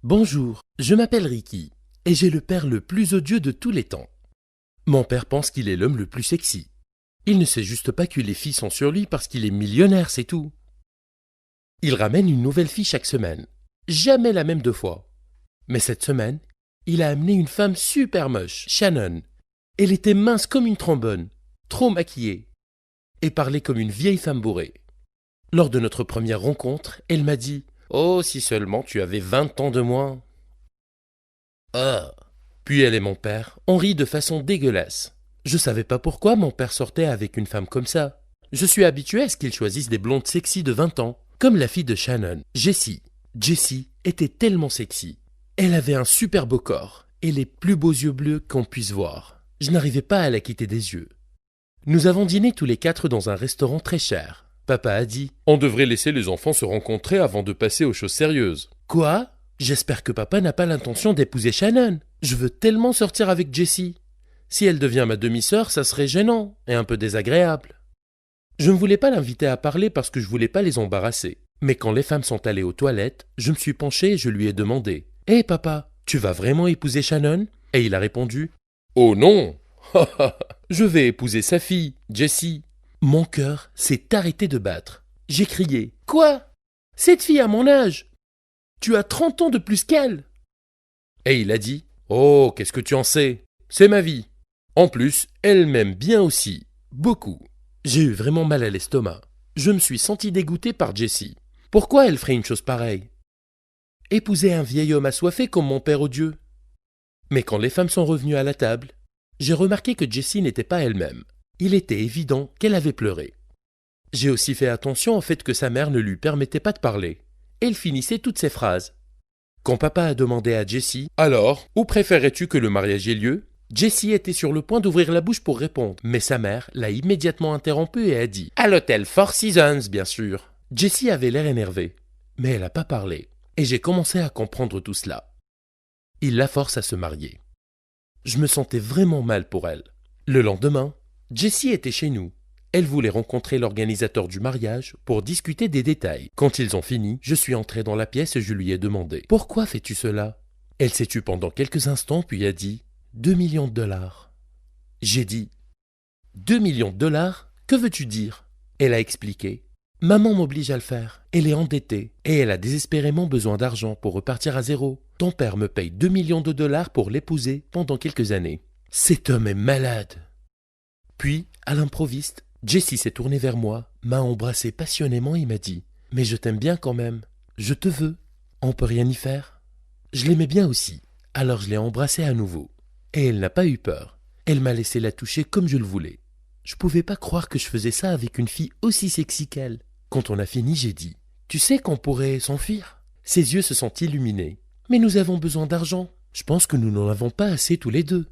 Bonjour, je m'appelle Ricky et j'ai le père le plus odieux de tous les temps. Mon père pense qu'il est l'homme le plus sexy. Il ne sait juste pas que les filles sont sur lui parce qu'il est millionnaire, c'est tout. Il ramène une nouvelle fille chaque semaine, jamais la même 2 fois. Mais cette semaine, il a amené une femme super moche, Shannon. Elle était mince comme une trombone, trop maquillée, et parlait comme une vieille femme bourrée. Lors de notre première rencontre, elle m'a dit « Oh, si seulement tu avais 20 ans de moins !» Ah. Puis elle et mon père, on rit de façon dégueulasse. Je savais pas pourquoi mon père sortait avec une femme comme ça. Je suis habitué à ce qu'il choisisse des blondes sexy de 20 ans, comme la fille de Shannon, Jessie. Jessie était tellement sexy. Elle avait un super beau corps et les plus beaux yeux bleus qu'on puisse voir. Je n'arrivais pas à la quitter des yeux. Nous avons dîné tous les 4 dans un restaurant très cher. Papa a dit « On devrait laisser les enfants se rencontrer avant de passer aux choses sérieuses. » Quoi ? J'espère que papa n'a pas l'intention d'épouser Shannon. Je veux tellement sortir avec Jessie. Si elle devient ma demi-sœur, ça serait gênant et un peu désagréable. Je ne voulais pas l'inviter à parler parce que je voulais pas les embarrasser. Mais quand les femmes sont allées aux toilettes, je me suis penché et je lui ai demandé « Hé papa, tu vas vraiment épouser Shannon ?» Et il a répondu « Oh non !» Je vais épouser sa fille, Jessie. Mon cœur s'est arrêté de battre. J'ai crié « Quoi ? Cette fille a mon âge ! Tu as 30 ans de plus qu'elle !» Et il a dit « Oh, qu'est-ce que tu en sais ? C'est ma vie. En plus, elle m'aime bien aussi. Beaucoup. » J'ai eu vraiment mal à l'estomac. Je me suis senti dégoûté par Jessie. Pourquoi elle ferait une chose pareille ? Épouser un vieil homme assoiffé comme mon père odieux. Mais quand les femmes sont revenues à la table, j'ai remarqué que Jessie n'était pas elle-même. Il était évident qu'elle avait pleuré. J'ai aussi fait attention au fait que sa mère ne lui permettait pas de parler. Elle finissait toutes ses phrases. Quand papa a demandé à Jessie « Alors, où préférais-tu que le mariage ait lieu ?» Jessie était sur le point d'ouvrir la bouche pour répondre, mais sa mère l'a immédiatement interrompue et a dit « À l'hôtel Four Seasons, bien sûr !» Jessie avait l'air énervée, mais elle n'a pas parlé, et j'ai commencé à comprendre tout cela. Il la force à se marier. Je me sentais vraiment mal pour elle. Le lendemain, Jessie était chez nous. Elle voulait rencontrer l'organisateur du mariage pour discuter des détails. Quand ils ont fini, je suis entré dans la pièce et je lui ai demandé « Pourquoi fais-tu cela ?» Elle s'est tue pendant quelques instants puis a dit « 2 millions de dollars. » J'ai dit « 2 millions de dollars ? Que veux-tu dire ?» Elle a expliqué « Maman m'oblige à le faire. Elle est endettée et elle a désespérément besoin d'argent pour repartir à zéro. Ton père me paye 2 millions de dollars pour l'épouser pendant quelques années. Cet homme est malade. » Puis, à l'improviste, Jessie s'est tournée vers moi, m'a embrassé passionnément et m'a dit « Mais je t'aime bien quand même. Je te veux. On peut rien y faire. » Je l'aimais bien aussi, alors je l'ai embrassée à nouveau. Et elle n'a pas eu peur. Elle m'a laissé la toucher comme je le voulais. Je pouvais pas croire que je faisais ça avec une fille aussi sexy qu'elle. Quand on a fini, j'ai dit « Tu sais qu'on pourrait s'enfuir ?» Ses yeux se sont illuminés. « Mais nous avons besoin d'argent. Je pense que nous n'en avons pas assez tous les deux. »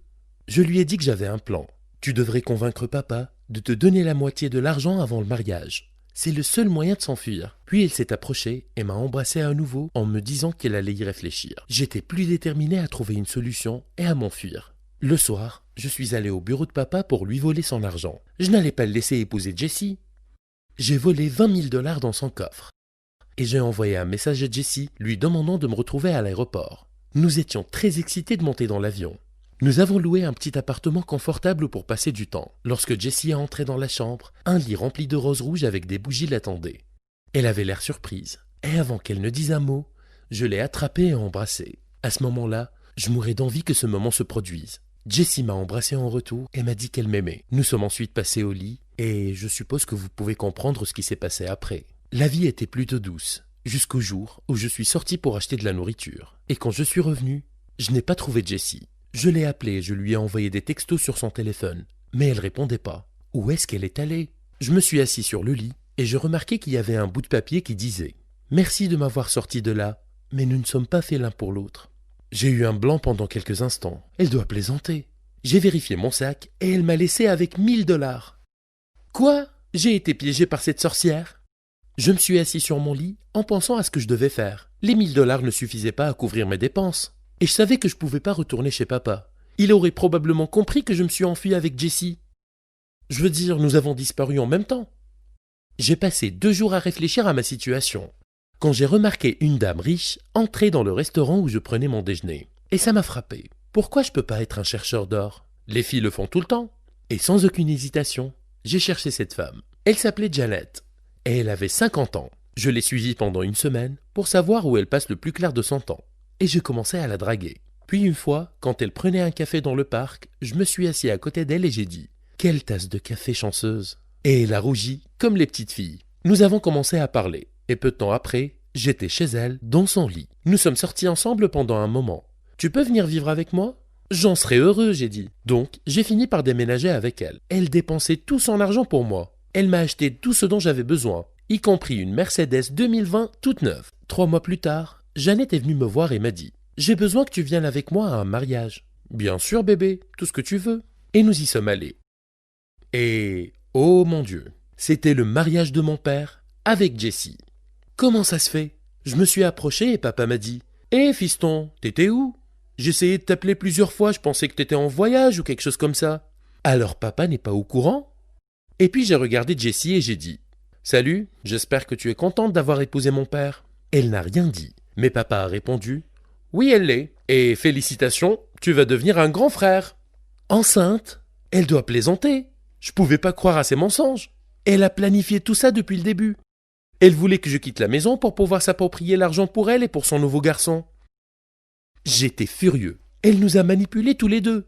Je lui ai dit que j'avais un plan. « Tu devrais convaincre papa de te donner la moitié de l'argent avant le mariage. C'est le seul moyen de s'enfuir. » Puis elle s'est approchée et m'a embrassé à nouveau en me disant qu'elle allait y réfléchir. J'étais plus déterminé à trouver une solution et à m'enfuir. Le soir, je suis allé au bureau de papa pour lui voler son argent. Je n'allais pas le laisser épouser Jessie. J'ai volé 20 000 dollars dans son coffre. Et j'ai envoyé un message à Jessie lui demandant de me retrouver à l'aéroport. Nous étions très excités de monter dans l'avion. Nous avons loué un petit appartement confortable pour passer du temps. Lorsque Jessie est entrée dans la chambre, un lit rempli de roses rouges avec des bougies l'attendait. Elle avait l'air surprise. Et avant qu'elle ne dise un mot, je l'ai attrapée et embrassée. À ce moment-là, je mourais d'envie que ce moment se produise. Jessie m'a embrassé en retour et m'a dit qu'elle m'aimait. Nous sommes ensuite passés au lit et je suppose que vous pouvez comprendre ce qui s'est passé après. La vie était plutôt douce, jusqu'au jour où je suis sorti pour acheter de la nourriture. Et quand je suis revenu, je n'ai pas trouvé Jessie. Je l'ai appelée et je lui ai envoyé des textos sur son téléphone, mais elle répondait pas. Où est-ce qu'elle est allée ? Je me suis assis sur le lit et je remarquai qu'il y avait un bout de papier qui disait « Merci de m'avoir sorti de là, mais nous ne sommes pas faits l'un pour l'autre. » J'ai eu un blanc pendant quelques instants. Elle doit plaisanter. J'ai vérifié mon sac et elle m'a laissé avec 1 000 dollars. Quoi ? J'ai été piégé par cette sorcière ? Je me suis assis sur mon lit en pensant à ce que je devais faire. Les 1 000 dollars ne suffisaient pas à couvrir mes dépenses. Et je savais que je pouvais pas retourner chez papa. Il aurait probablement compris que je me suis enfui avec Jessie. Je veux dire, nous avons disparu en même temps. J'ai passé 2 jours à réfléchir à ma situation. quand j'ai remarqué une dame riche entrer dans le restaurant où je prenais mon déjeuner. Et ça m'a frappé. Pourquoi je peux pas être un chercheur d'or? Les filles le font tout le temps. Et sans aucune hésitation, j'ai cherché cette femme. Elle s'appelait Janet. Et elle avait 50 ans. Je l'ai suivie pendant une semaine pour savoir où elle passe le plus clair de son temps. Et j'ai commencé à la draguer. Puis une fois, quand elle prenait un café dans le parc, je me suis assis à côté d'elle et j'ai dit « Quelle tasse de café chanceuse !» Et elle a rougi comme les petites filles. Nous avons commencé à parler. Et peu de temps après, j'étais chez elle, dans son lit. Nous sommes sortis ensemble pendant un moment. « Tu peux venir vivre avec moi ?» J'en serais heureux, j'ai dit. Donc, j'ai fini par déménager avec elle. Elle dépensait tout son argent pour moi. Elle m'a acheté tout ce dont j'avais besoin, y compris une Mercedes 2020 toute neuve. 3 mois plus tard, Jeannette est venue me voir et m'a dit « J'ai besoin que tu viennes avec moi à un mariage. »« Bien sûr, bébé, tout ce que tu veux. » Et nous y sommes allés. Et, oh mon Dieu, c'était le mariage de mon père avec Jessie. Comment ça se fait? Je me suis approché et papa m'a dit « Hé fiston, t'étais où? J'essayais de t'appeler plusieurs fois, je pensais que t'étais en voyage ou quelque chose comme ça. » Alors papa n'est pas au courant? Et puis j'ai regardé Jessie et j'ai dit « Salut, j'espère que tu es contente d'avoir épousé mon père. » Elle n'a rien dit, mais papa a répondu « Oui, elle l'est, et félicitations, tu vas devenir un grand frère. » Enceinte? Elle doit plaisanter. Je pouvais pas croire à ses mensonges. Elle a planifié tout ça depuis le début. Elle voulait que je quitte la maison pour pouvoir s'approprier l'argent pour elle et pour son nouveau garçon. J'étais furieux. Elle nous a manipulés tous les deux.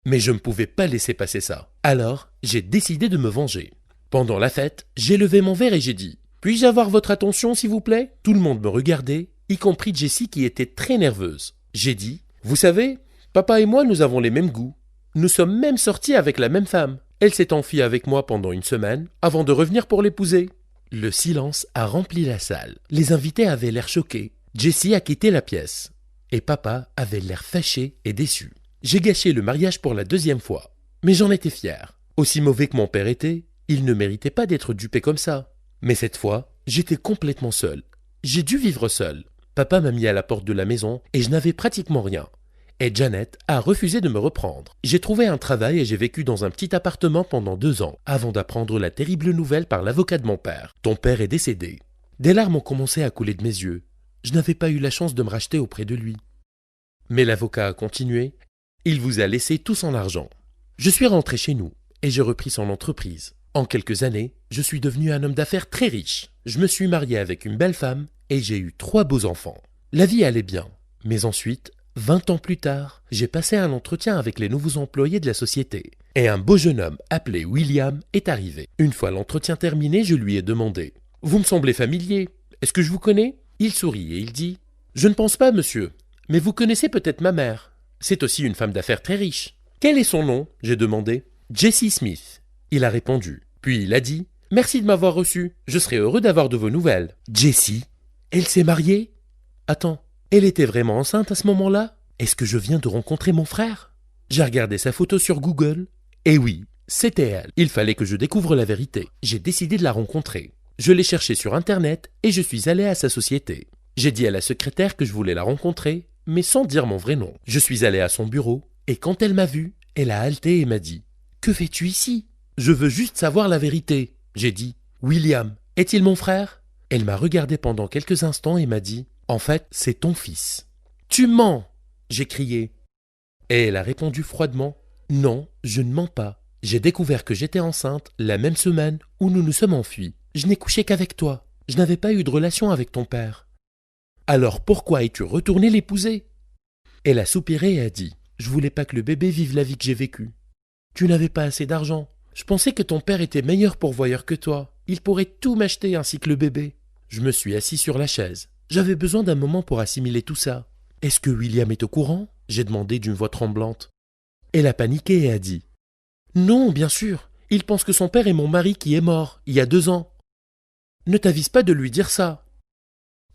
Mais je ne pouvais pas laisser passer ça. Alors, j'ai décidé de me venger. Pendant la fête, j'ai levé mon verre et j'ai dit « Puis-je avoir votre attention, s'il vous plaît ?» Tout le monde me regardait, y compris Jessie qui était très nerveuse. J'ai dit « Vous savez, papa et moi, nous avons les mêmes goûts. Nous sommes même sortis avec la même femme. Elle s'est enfuie avec moi pendant une semaine, avant de revenir pour l'épouser. » Le silence a rempli la salle. Les invités avaient l'air choqués. Jessie a quitté la pièce. Et papa avait l'air fâché et déçu. J'ai gâché le mariage pour la 2e fois. Mais j'en étais fier. Aussi mauvais que mon père était, il ne méritait pas d'être dupé comme ça. Mais cette fois, j'étais complètement seul. J'ai dû vivre seul. Papa m'a mis à la porte de la maison et je n'avais pratiquement rien. Et Janet a refusé de me reprendre. J'ai trouvé un travail et j'ai vécu dans un petit appartement pendant 2 ans, avant d'apprendre la terrible nouvelle par l'avocat de mon père. Ton père est décédé. Des larmes ont commencé à couler de mes yeux. Je n'avais pas eu la chance de me racheter auprès de lui. Mais l'avocat a continué. Il vous a laissé tout son argent. Je suis rentré chez nous et j'ai repris son entreprise. En quelques années, je suis devenu un homme d'affaires très riche. Je me suis marié avec une belle femme et j'ai eu 3 beaux enfants. La vie allait bien. Mais ensuite, 20 ans plus tard, j'ai passé un entretien avec les nouveaux employés de la société. Et un beau jeune homme appelé William est arrivé. Une fois l'entretien terminé, je lui ai demandé « Vous me semblez familier. Est-ce que je vous connais ?» Il sourit et il dit « Je ne pense pas, monsieur, mais vous connaissez peut-être ma mère. C'est aussi une femme d'affaires très riche. »« Quel est son nom ?» j'ai demandé. « Jessie Smith. » Il a répondu. Puis il a dit « Merci de m'avoir reçu. Je serai heureux d'avoir de vos nouvelles. »« Jessie? Elle s'est mariée? Attends, elle était vraiment enceinte à ce moment-là? Est-ce que je viens de rencontrer mon frère ?» J'ai regardé sa photo sur Google. Et oui, c'était elle. Il fallait que je découvre la vérité. J'ai décidé de la rencontrer. Je l'ai cherchée sur Internet et je suis allé à sa société. J'ai dit à la secrétaire que je voulais la rencontrer, mais sans dire mon vrai nom. Je suis allé à son bureau et quand elle m'a vu, elle a halté et m'a dit « Que fais-tu ici ? Je veux juste savoir la vérité. » J'ai dit « William, est-il mon frère ?» Elle m'a regardé pendant quelques instants et m'a dit « En fait, c'est ton fils. »« Tu mens !» j'ai crié. Et elle a répondu froidement « Non, je ne mens pas. J'ai découvert que j'étais enceinte la même semaine où nous nous sommes enfuis. Je n'ai couché qu'avec toi. Je n'avais pas eu de relation avec ton père. Alors pourquoi es-tu retourné l'épouser ?» Elle a soupiré et a dit « Je voulais pas que le bébé vive la vie que j'ai vécue. Tu n'avais pas assez d'argent. Je pensais que ton père était meilleur pourvoyeur que toi. Il pourrait tout m'acheter ainsi que le bébé. » Je me suis assis sur la chaise. J'avais besoin d'un moment pour assimiler tout ça. « Est-ce que William est au courant ?» j'ai demandé d'une voix tremblante. Elle a paniqué et a dit « Non, bien sûr. Il pense que son père est mon mari qui est mort, il y a 2 ans. Ne t'avise pas de lui dire ça. »«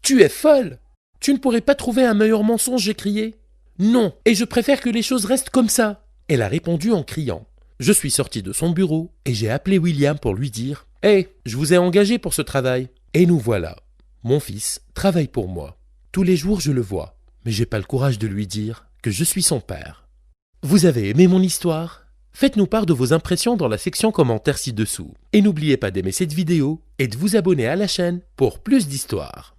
Tu es folle ! Tu ne pourrais pas trouver un meilleur mensonge » j'ai crié. « Non, et je préfère que les choses restent comme ça. » Elle a répondu en criant. Je suis sorti de son bureau et j'ai appelé William pour lui dire « Hé, je vous ai engagé pour ce travail. » Et nous voilà. Mon fils travaille pour moi. Tous les jours je le vois, mais j'ai pas le courage de lui dire que je suis son père. Vous avez aimé mon histoire ? Faites-nous part de vos impressions dans la section commentaires ci-dessous. Et n'oubliez pas d'aimer cette vidéo et de vous abonner à la chaîne pour plus d'histoires.